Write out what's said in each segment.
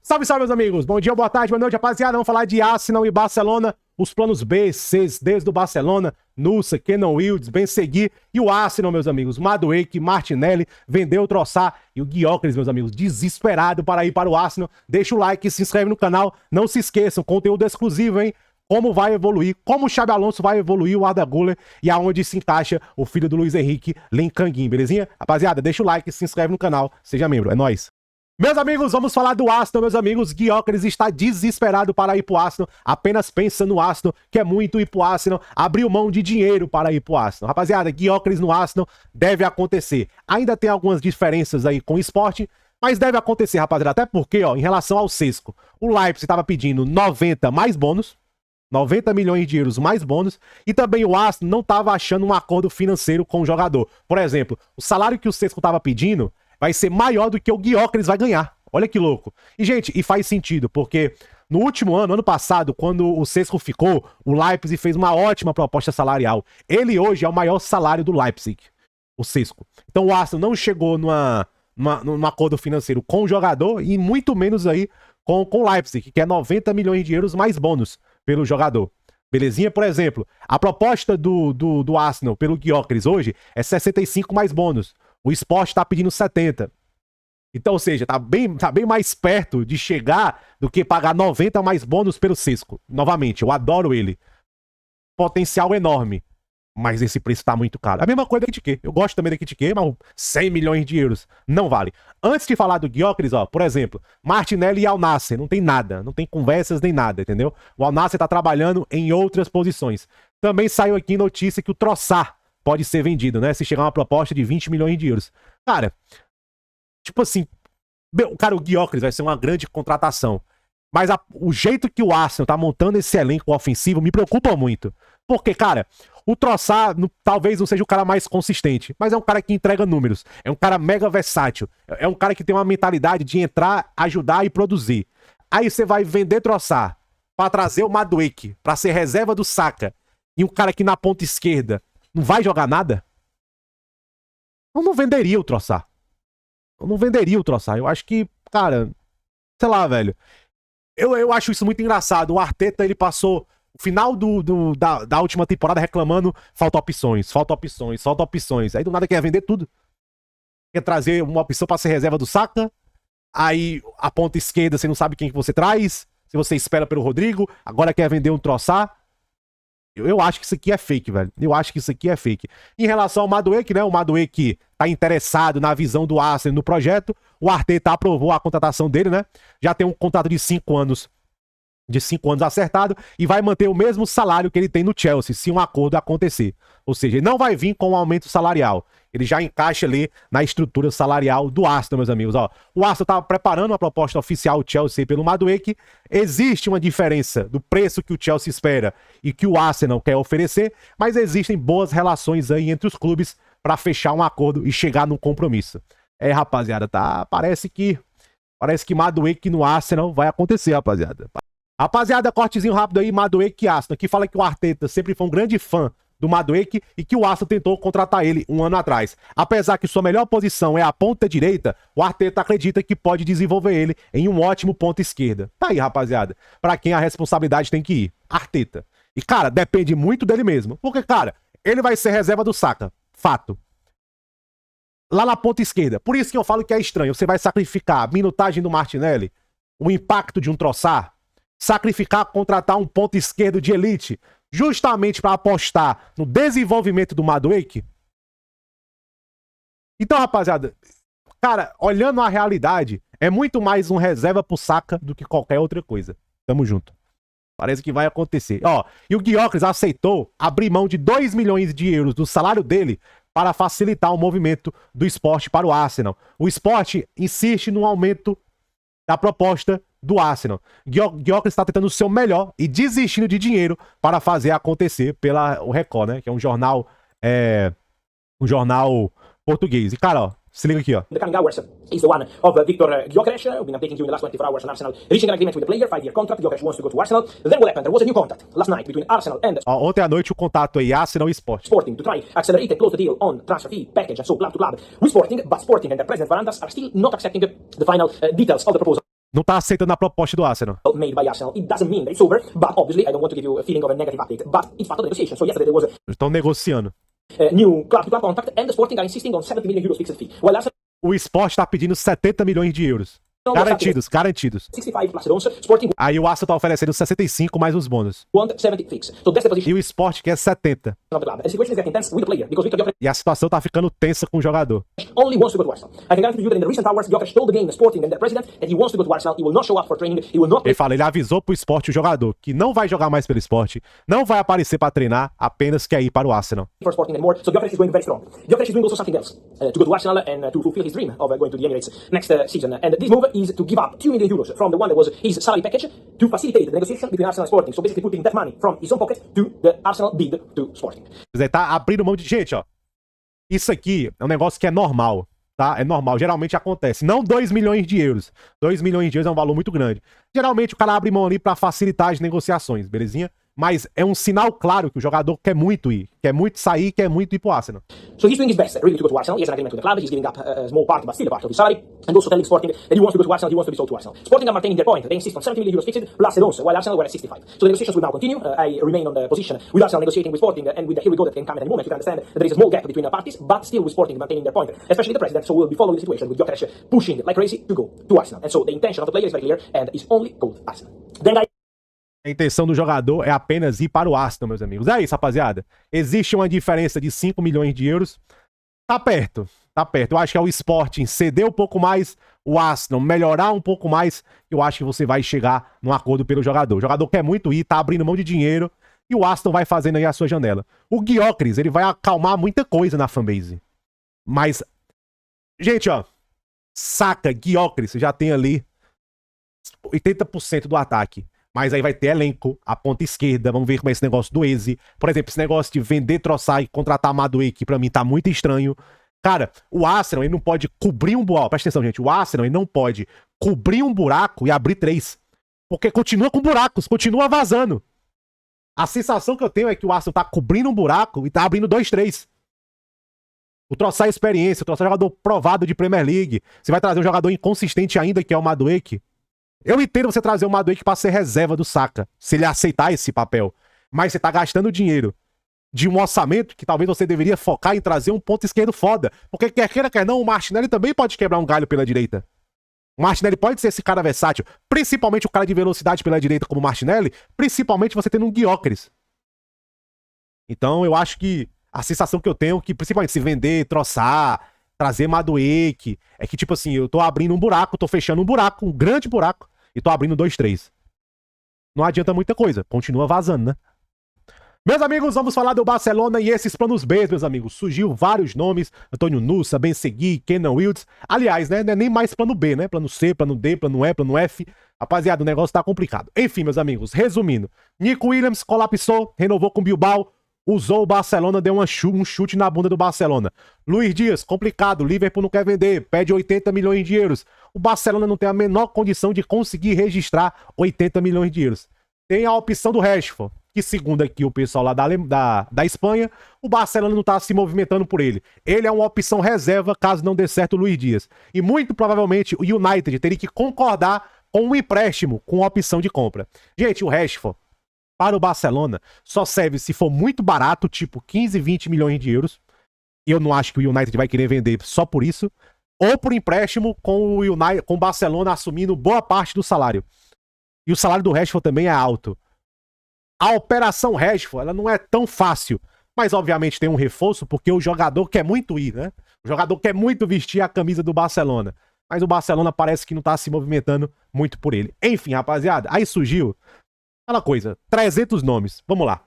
Salve, salve, meus amigos. Bom dia, boa tarde, boa noite, rapaziada. Vamos falar de Arsenal e Barcelona. Os planos B, Cs, desde o Barcelona, Nusa, Kenan Wilds, Ben-Seguir e o Arsenal, meus amigos. Madueke, Martinelli, vendeu o Trossard e o Gyökeres, meus amigos, desesperado para ir para o Arsenal. Deixa o like, se inscreve no canal. Não se esqueçam, conteúdo exclusivo, hein? Como vai evoluir, como o Xabi Alonso vai evoluir o Arda Güler e aonde se encaixa o filho do Luiz Henrique, Lencanguin, belezinha? Rapaziada, deixa o like, se inscreve no canal, seja membro, é nóis. Meus amigos, vamos falar do Arsenal, meus amigos. Gyökeres está desesperado para ir pro Arsenal, apenas pensa no Arsenal, quer muito ir pro Arsenal, abriu mão de dinheiro para ir pro Arsenal. Rapaziada, Gyökeres no Arsenal deve acontecer. Ainda tem algumas diferenças aí com o Sport, mas deve acontecer, rapaziada, até porque, ó, em relação ao Sesco, o Leipzig estava pedindo 90 mais bônus, 90 milhões de euros mais bônus, e também o Arsenal não estava achando um acordo financeiro com o jogador. Por exemplo, o salário que o Sesco estava pedindo vai ser maior do que o Gyökeres vai ganhar. Olha que louco. E, gente, e faz sentido, porque no último ano, ano passado, quando o Sesco ficou, o Leipzig fez uma ótima proposta salarial. Ele hoje é o maior salário do Leipzig, o Sesco. Então o Arsenal não chegou num acordo financeiro com o jogador e muito menos aí com o Leipzig, que é 90 milhões de euros mais bônus pelo jogador. Belezinha? Por exemplo, a proposta do Arsenal pelo Gyökeres hoje é 65 mais bônus. O Sport tá pedindo 70. Então, ou seja, tá bem mais perto de chegar do que pagar 90 mais bônus pelo Sesco. Novamente, eu adoro ele. Potencial enorme. Mas esse preço tá muito caro. A mesma coisa da Kitike. Eu gosto também da Kitike, mas 100 milhões de euros não vale. Antes de falar do Gyökeres, ó, por exemplo, Martinelli e Al Nassr, não tem nada, não tem conversas nem nada, entendeu? O Al Nassr tá trabalhando em outras posições. Também saiu aqui notícia que o Trossard pode ser vendido, né? Se chegar uma proposta de 20 milhões de euros. Cara, tipo assim, o Gyökeres vai ser uma grande contratação. Mas o jeito que o Arsenal tá montando esse elenco ofensivo me preocupa muito. Porque, cara, o Trossard talvez não seja o cara mais consistente, mas é um cara que entrega números. É um cara mega versátil. É um cara que tem uma mentalidade de entrar, ajudar e produzir. Aí você vai vender Trossard pra trazer o Madueke, pra ser reserva do Saka, e um cara que na ponta esquerda não vai jogar nada? Eu não venderia o Trossard. Eu acho que, cara, sei lá, velho. Eu acho isso muito engraçado. O Arteta, ele passou o final da última temporada reclamando falta opções. Aí do nada quer vender tudo. Quer trazer uma opção pra ser reserva do Saka. Aí a ponta esquerda você não sabe quem que você traz. Se você espera pelo Rodrigo. Agora quer vender um Trossard. Eu acho que isso aqui é fake, velho. Em relação ao Madueke, né? O Madueke tá interessado na visão do Arsenal no projeto. O Arteta aprovou a contratação dele, né? Já tem um contrato de 5 anos. De 5 anos acertado. E vai manter o mesmo salário que ele tem no Chelsea, se um acordo acontecer. Ou seja, ele não vai vir com um aumento salarial. Ele já encaixa ali na estrutura salarial do Arsenal, meus amigos. Ó, o Arsenal estava preparando uma proposta oficial do Chelsea pelo Madueke. Existe uma diferença do preço que o Chelsea espera e que o Arsenal quer oferecer, mas existem boas relações aí entre os clubes para fechar um acordo e chegar num compromisso. É, rapaziada, tá? Parece que Madueke no Arsenal vai acontecer, rapaziada. Rapaziada, cortezinho rápido aí, Madueke e Arsenal, que fala que o Arteta sempre foi um grande fã do Madueke e que o Arsenal tentou contratar ele um ano atrás. Apesar que sua melhor posição é a ponta direita, o Arteta acredita que pode desenvolver ele em um ótimo ponta esquerda. Tá aí, rapaziada, pra quem a responsabilidade tem que ir. Arteta. E, cara, depende muito dele mesmo. Porque, cara, ele vai ser reserva do Saka. Fato. Lá na ponta esquerda. Por isso que eu falo que é estranho. Você vai sacrificar a minutagem do Martinelli, o impacto de um Trossard, sacrificar, contratar um ponto esquerdo de elite, justamente para apostar no desenvolvimento do Madueke? Então, rapaziada, cara, olhando a realidade, é muito mais um reserva pro Saka do que qualquer outra coisa. Tamo junto. Parece que vai acontecer. Ó, e o Gyökeres aceitou abrir mão de 2 milhões de euros do salário dele para facilitar o movimento do Sport para o Arsenal. O Sport insiste no aumento da proposta do Arsenal. Gyökeres está tentando o seu melhor e desistindo de dinheiro para fazer acontecer pela o Record, né? Que é um jornal português. E, cara, ó, se liga aqui, ó. The coming hours is the one of Victor Gyökeres. We've been updating you in the last 24 hours on Arsenal reaching an agreement with the player, 5-year contract. Gyökeres wants to go to Arsenal. Then what happened? There was a new contact last night between Arsenal and Ó, ontem à noite o contato aí, Arsenal e Sport. Sporting to try accelerate and close the deal on transfer fee package and so club to club with Sporting, but Sporting and the president Varandas are still not accepting the final details of the proposal. não tá aceitando a proposta do Arsenal. made by Arsenal. It doesn't mean that it's over, but obviously I don't want to give you a feeling of a negative update, but it's part of the negotiation. So yesterday there was Estão negociando. a new club-to-club contract, and the Sporting are insisting on 70 million euros fixed fee, while Arsenal O Sport tá pedindo 70 milhões de euros. Garantidos, garantidos. 65 plus add-ons. Sporting Aí o Arsenal tá oferecendo 65 mais os bônus. want 70 fixed. So that's the position E o Sport quer 70. of the club. And the situation is getting tense with the player because Victor Gyökeres E a situação tá ficando tensa com o jogador. only wants to go to Arsenal. I can guarantee you that in the recent hours, Gyökeres told the game, Sporting, and the president that he wants to go to Arsenal. He will not show up for training. He will not play Ele fala, ele avisou pro Sport, o jogador, que não vai jogar mais pelo Sport, não vai aparecer pra treinar, apenas quer ir para o Arsenal. for Sporting anymore. So Gyökeres is going very strong. Gyökeres is doing also something else to go to Arsenal and to fulfill his dream of going to the Emirates next season. And this move is to give up 2 million euros from the one that was his salary package to facilitate the negotiation between Arsenal and Sporting. So basically putting that money from his own pocket to the Arsenal bid to Sporting. Ele tá abrindo mão de... Gente, ó. Isso aqui é um negócio que é normal, tá? É normal, geralmente acontece. Não 2 milhões de euros. 2 milhões de euros é um valor muito grande. Geralmente o cara abre mão ali pra facilitar as negociações, belezinha? Mas é um sinal claro que o jogador quer muito ir. Quer muito sair, quer muito ir pro Arsenal. So he's doing his best really to go to Arsenal. He has an agreement with the club. He's giving up a small part, but still a part of his salary. And also telling Sporting that he wants to go to Arsenal, he wants to be sold to Arsenal. Sporting are maintaining their point. They insist on 70 million euros fixed plus add-ons, while Arsenal were at 65. So the negotiations will now continue. I remain on the position with Arsenal negotiating with Sporting, and with the here we go that can come at any moment. You can understand that there is a small gap between the parties, but still with Sporting maintaining their point, especially the president. So we'll be following the situation with Gyökeres pushing like crazy to go to Arsenal. And so the intention of the player is very clear, and is only go to Arsenal. Then A intenção do jogador é apenas ir para o Arsenal, meus amigos. É isso, rapaziada. Existe uma diferença de 5 milhões de euros. Tá perto, tá perto. Eu acho que é o Sporting ceder um pouco mais, o Arsenal melhorar um pouco mais. Eu acho que você vai chegar num acordo pelo jogador. O jogador quer muito ir, tá abrindo mão de dinheiro. E o Arsenal vai fazendo aí a sua janela. O Gyökeres, ele vai acalmar muita coisa na fanbase. Mas, gente, ó. Saka, Gyökeres, já tem ali 80% do ataque. Mas aí vai ter elenco, a ponta esquerda, vamos ver como é esse negócio do Eze. Por exemplo, esse negócio de vender, troçar e contratar Madueke, que pra mim tá muito estranho. Cara, o Arsenal, ele não pode cobrir um buraco. Presta atenção, gente. O Arsenal, ele não pode cobrir um buraco e abrir 3. Porque continua com buracos, continua vazando. A sensação que eu tenho é que o Arsenal tá cobrindo um buraco e tá abrindo 2, 3. O Troçar é experiência, o Troçar é jogador provado de Premier League. Você vai trazer um jogador inconsistente ainda, que é o Madueke. Eu entendo você trazer o Madueke pra ser reserva do Saka, se ele aceitar esse papel. Mas você tá gastando dinheiro de um orçamento que talvez você deveria focar em trazer um ponto esquerdo foda. Porque quer queira, quer não, o Martinelli também pode quebrar um galho pela direita. O Martinelli pode ser esse cara versátil. Principalmente o cara de velocidade pela direita como o Martinelli. Principalmente você tendo um Gyökeres. Então eu acho que a sensação que eu tenho, que principalmente se vender, troçar, trazer Madueke, é que tipo assim, eu tô abrindo um buraco, tô fechando um buraco, um grande buraco, e tô abrindo 2, 3. Não adianta muita coisa, continua vazando, né? Meus amigos, vamos falar do Barcelona e esses planos B, meus amigos. Surgiu vários nomes, Antônio Nusa, Benseguir, Kenan Wilds. Aliás, né, não é nem mais plano B, né? Plano C, plano D, plano E, plano F. Rapaziada, o negócio tá complicado. Enfim, meus amigos, resumindo. Nico Williams colapsou, renovou com Bilbao, usou o Barcelona, deu um chute na bunda do Barcelona. Luiz Dias, complicado, Liverpool não quer vender, pede 80 milhões de euros. O Barcelona não tem a menor condição de conseguir registrar 80 milhões de euros. Tem a opção do Rashford, que segundo aqui o pessoal lá da Espanha, o Barcelona não tá se movimentando por ele. Ele é uma opção reserva caso não dê certo o Luiz Dias. E muito provavelmente o United teria que concordar com um empréstimo, com a opção de compra. Gente, o Rashford para o Barcelona só serve se for muito barato, tipo 15, 20 milhões de euros. Eu não acho que o United vai querer vender só por isso. Ou por empréstimo com o Barcelona assumindo boa parte do salário. E o salário do Rashford também é alto. A operação Rashford, ela não é tão fácil. Mas obviamente tem um reforço porque o jogador quer muito ir, né? O jogador quer muito vestir a camisa do Barcelona. Mas o Barcelona parece que não tá se movimentando muito por ele. Enfim, rapaziada, aí surgiu aquela coisa, 300 nomes. Vamos lá.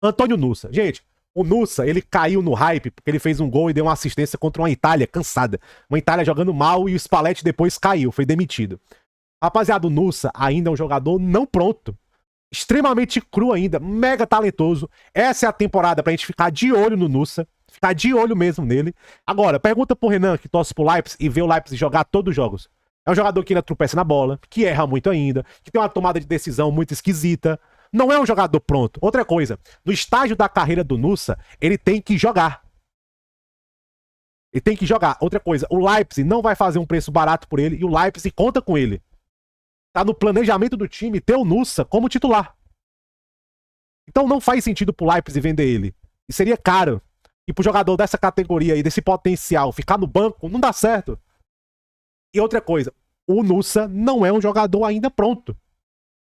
Antônio Nusa. Gente, o Nusa, ele caiu no hype porque ele fez um gol e deu uma assistência contra uma Itália cansada. Uma Itália jogando mal e o Spalletti depois caiu, foi demitido. Rapaziada, o Nusa ainda é um jogador não pronto. Extremamente cru ainda, mega talentoso. Essa é a temporada pra gente ficar de olho no Nusa. Ficar de olho mesmo nele. Agora, pergunta pro Renan, que torce pro Leipzig e vê o Leipzig jogar todos os jogos. É um jogador que ainda tropeça na bola, que erra muito ainda, que tem uma tomada de decisão muito esquisita. Não é um jogador pronto. Outra coisa, no estágio da carreira do Nusa, ele tem que jogar. Ele tem que jogar. Outra coisa, o Leipzig não vai fazer um preço barato por ele e o Leipzig conta com ele. Tá no planejamento do time ter o Nusa como titular. Então não faz sentido pro Leipzig vender ele. E seria caro. E pro jogador dessa categoria e desse potencial ficar no banco, não dá certo. E outra coisa, o Nusa não é um jogador ainda pronto.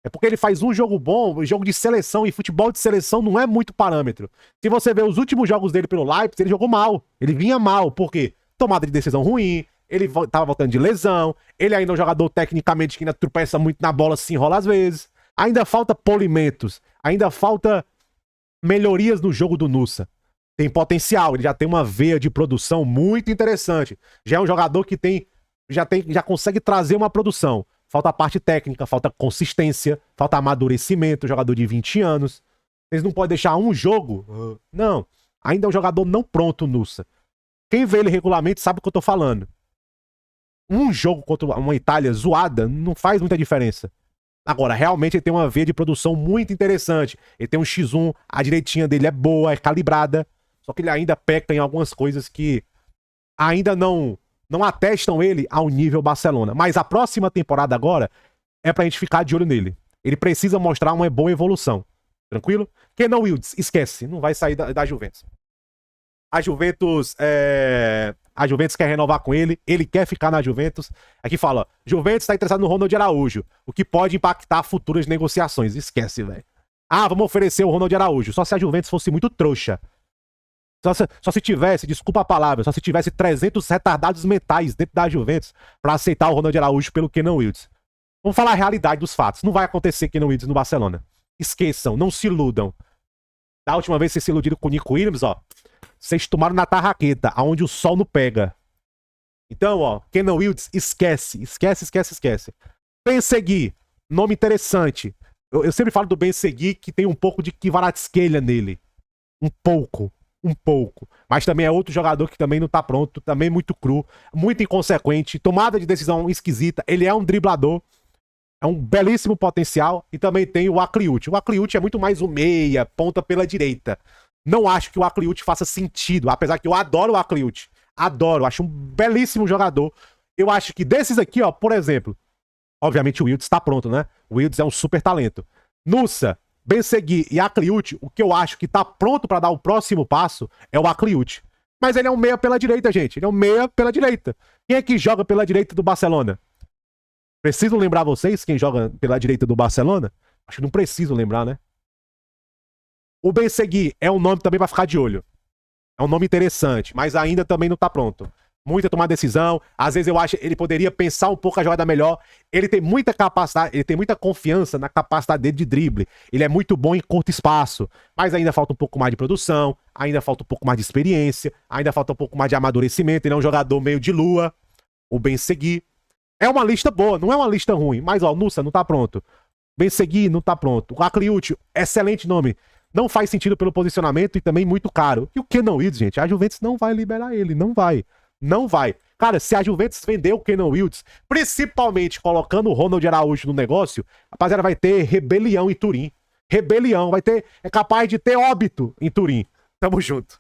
É porque ele faz um jogo bom, jogo de seleção, e futebol de seleção não é muito parâmetro. Se você ver os últimos jogos dele pelo Leipzig, ele jogou mal. Ele vinha mal, por quê? Tomada de decisão ruim, ele tava voltando de lesão, ele ainda é um jogador tecnicamente que ainda tropeça muito na bola, se enrola às vezes. Ainda falta polimentos, ainda falta melhorias no jogo do Nusa. Tem potencial, ele já tem uma veia de produção muito interessante. Já é um jogador que já consegue trazer uma produção. Falta a parte técnica, falta consistência, falta amadurecimento, jogador de 20 anos. Eles não podem deixar um jogo. Não. Ainda é um jogador não pronto, Nusa. Quem vê ele regularmente sabe o que eu tô falando. Um jogo contra uma Itália zoada não faz muita diferença. Agora, realmente ele tem uma veia de produção muito interessante. Ele tem um X1, a direitinha dele é boa, é calibrada. Só que ele ainda peca em algumas coisas que ainda não atestam ele ao nível Barcelona. Mas a próxima temporada agora é pra gente ficar de olho nele. Ele precisa mostrar uma boa evolução. Tranquilo? Kenan Wilds, esquece. Não vai sair da Juventus. A Juventus quer renovar com ele. Ele quer ficar na Juventus. Aqui fala, Juventus está interessado no Ronald Araújo, o que pode impactar futuras negociações. Esquece, velho. Ah, vamos oferecer o Ronald Araújo. Só se a Juventus fosse muito trouxa. Só se tivesse, desculpa a palavra, só se tivesse 300 retardados mentais dentro da Juventus pra aceitar o Ronald Araújo pelo Kenan Wilds. Vamos falar a realidade dos fatos. Não vai acontecer Kenan Wilds no Barcelona. Esqueçam, não se iludam. Da última vez que vocês se iludiram com o Nico Williams, ó, vocês tomaram na tarraqueta, aonde o sol não pega. Então, ó, Kenan Wilds, esquece. Ben-Seguir, nome interessante. Eu sempre falo do Ben-Seguir que tem um pouco de Kvaratskhelia nele. Um pouco. Mas também é outro jogador que também não tá pronto, também muito cru, muito inconsequente, tomada de decisão esquisita. Ele é um driblador, é um belíssimo potencial. E também tem o Akliut. O Akliut é muito mais um meia, ponta pela direita. Não acho que o Akliut faça sentido, apesar que eu adoro o Akliut. Adoro, acho um belíssimo jogador. Eu acho que desses aqui, ó, por exemplo, obviamente o Wilds tá pronto, né? O Wilds é um super talento. Nusa, Ben-Seguir e Akliut, o que eu acho que tá pronto pra dar o próximo passo é o Akliut. Mas ele é um meia pela direita, gente. Ele é um meia pela direita. Quem é que joga pela direita do Barcelona? Preciso lembrar vocês quem joga pela direita do Barcelona? Acho que não preciso lembrar, né? O Ben-Seguir é um nome também pra ficar de olho. É um nome interessante, mas ainda também não tá pronto. Muita tomar decisão. Às vezes eu acho que ele poderia pensar um pouco a jogada melhor. Ele tem muita capacidade, ele tem muita confiança na capacidade dele de drible. Ele é muito bom em curto espaço. Mas ainda falta um pouco mais de produção, ainda falta um pouco mais de experiência, ainda falta um pouco mais de amadurecimento. Ele é um jogador meio de lua. O Ben-Seguir. É uma lista boa, não é uma lista ruim. Mas, ó, Nusa não tá pronto. Ben-Seguir não tá pronto. O Akliut, excelente nome. Não faz sentido pelo posicionamento e também muito caro. E o Kenan Wilds, gente, a Juventus não vai liberar ele, não vai. Não vai. Cara, se a Juventus vender o Kenan Wilds, principalmente colocando o Ronald Araújo no negócio, rapaziada, vai ter rebelião em Turim. Rebelião, vai ter, é capaz de ter óbito em Turim. Tamo junto.